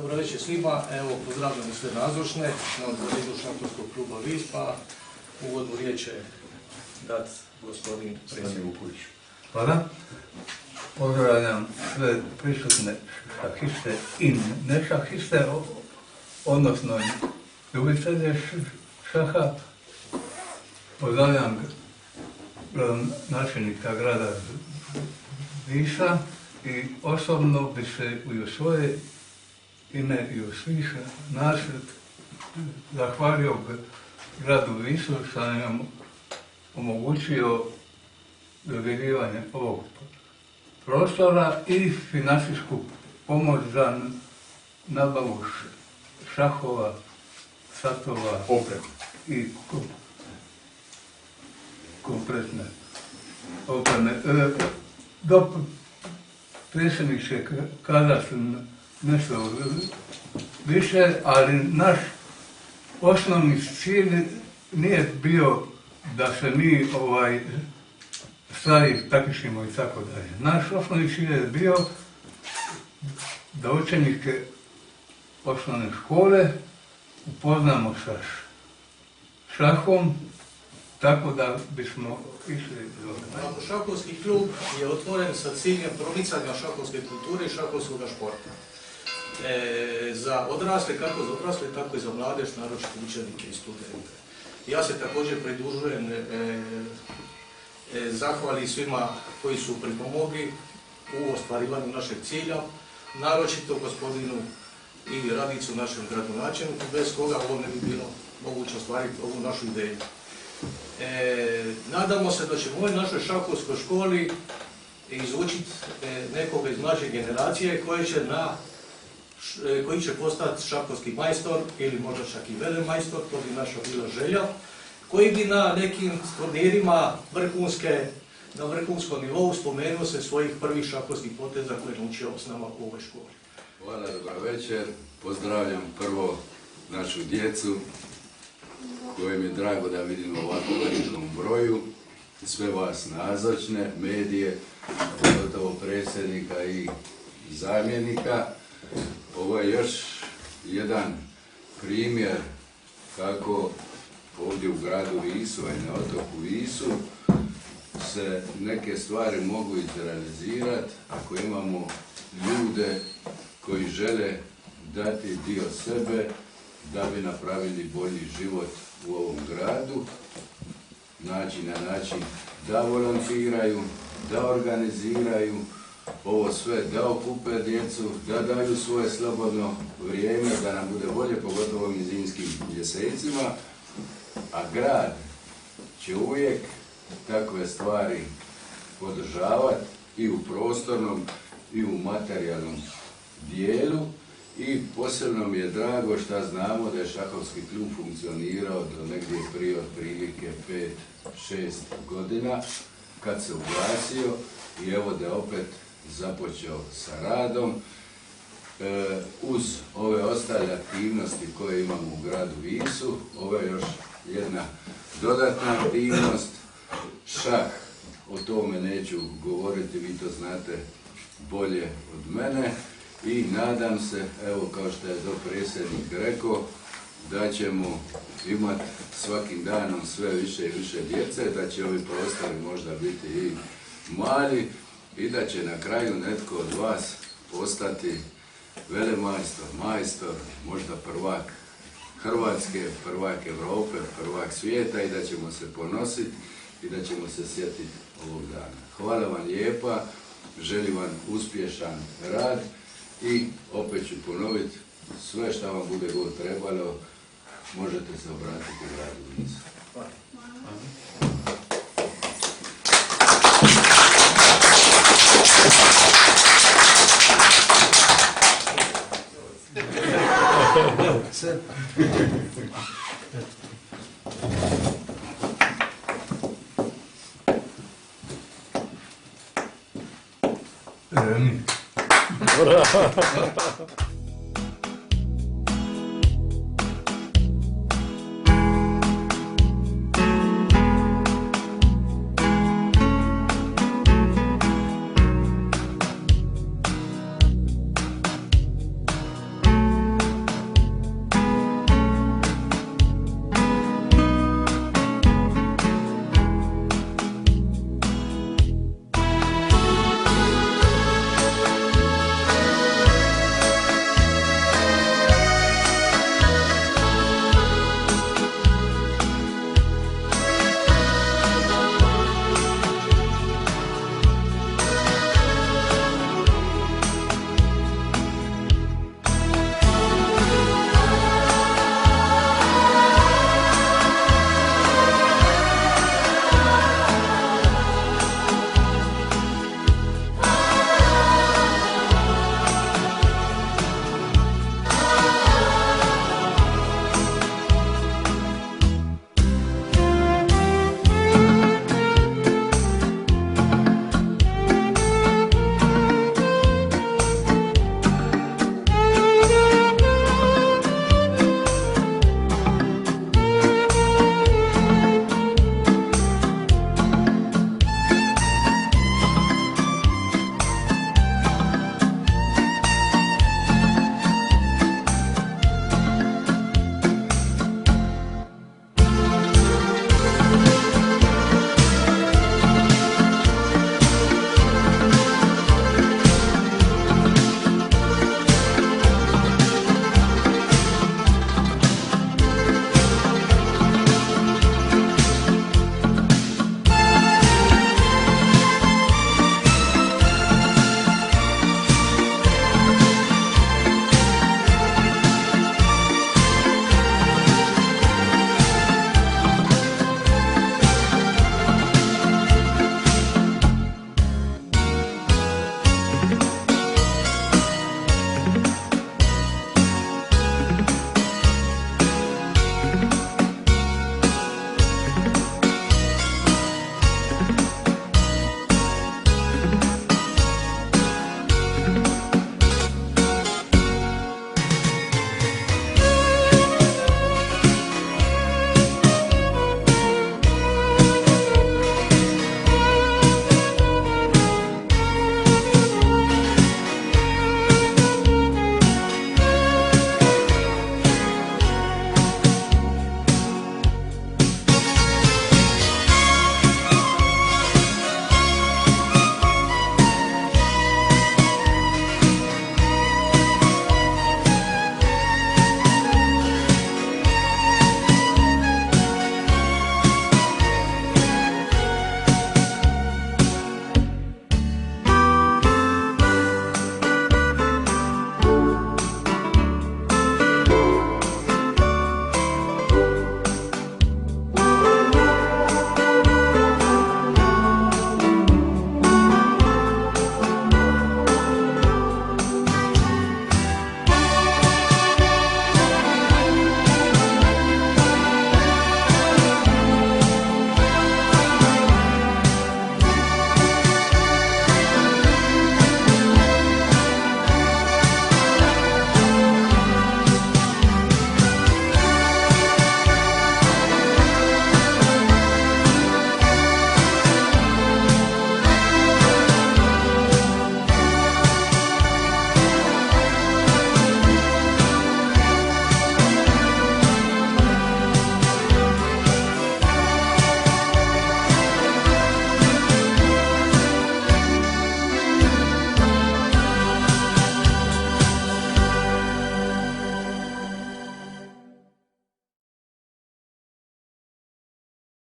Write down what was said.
Dobro večer svima, evo pozdravljam sve nazočne na otvorenju šahovskog kluba Vispa. Uvodnu riječ će dat gospodin predsjednik Vuković. Hvala. Pozdravljam sve prisutne šahiste i nešahiste, odnosno ljubitelje šaha. Pozdravljam načelnika grada Visa i osobno bi se i u svoje ime i u svih nas zahvalio gradu Visu što nam je omogućio dodjeljivanje ovog prostora i financijsku pomoć za nabavu šahova, satova i kompletne opreme. Predsjednik će kazati nešto više, ali naš osnovni cilj nije bio da se mi stvari takmičimo i tako dalje. Naš osnovni cilj je bio da učenike osnovne škole upoznamo sa šahom, tako da bismo išli do... Šahovski klub je otvoren sa ciljem promicanja šahovske kulture i šahovskog športa. Za odrasle, kako za odrasle, tako i za mladež, naročito učenike i studente. Ja se također pridružujem zahvali svima koji su pripomogli u ostvarivanju našeg cilja, naročito gospodinu i Radicu, našem gradonačelniku, bez koga ovo ne bi bilo moguće ostvariti ovu našu ideju. Nadamo se da ćemo u ovoj našoj šahovskoj školi izučiti nekoga iz mlađe generacije koji će postati šahovski majstor ili možda čak i velemajstor, to bi naša bila želja, koji bi na nekim turnirima na vrhunskom nivou spomenuo se svojih prvih šahovskih poteza koje je naučio s nama u ovoj školi. Hvala, dobar večer. Pozdravljam prvo našu djecu, kojem je drago da vidimo ovako velikom broju, sve vas nazočne, medije, pogotovo predsjednika i zamjenika. Ovo je još jedan primjer kako ovdje u gradu Visu i na otoku Visu se neke stvari mogu izrealizirati ako imamo ljude koji žele dati dio sebe da bi napravili bolji život u ovom gradu, na način da volontiraju, da organiziraju ovo sve, da okupe djecu, da daju svoje slobodno vrijeme, da nam bude bolje, pogotovo ovim zimskim mjesecima, a grad će uvijek takve stvari podržavati i u prostornom i u materijalnom dijelu. I posebno mi je drago što znamo da je šahovski klub funkcionirao do negdje prije otprilike 5-6 godina kad se uglasio i evo da je opet započeo sa radom. Uz ove ostale aktivnosti koje imamo u gradu Visu, ovo je još jedna dodatna aktivnost. Šah, o tome neću govoriti, vi to znate bolje od mene. I nadam se, evo kao što je dopredsjednik rekao, da ćemo imati svakim danom sve više i više djece, da će ovi prostori možda biti i mali i da će na kraju netko od vas postati velemajstor, majstor, možda prvak Hrvatske, prvak Europe, prvak svijeta i da ćemo se ponositi i da ćemo se sjetiti ovog dana. Hvala vam lijepa, želim vam uspješan rad. I opet ću ponoviti, sve što vam bude god trebalo, možete se obratiti gradu Visu. Bravo.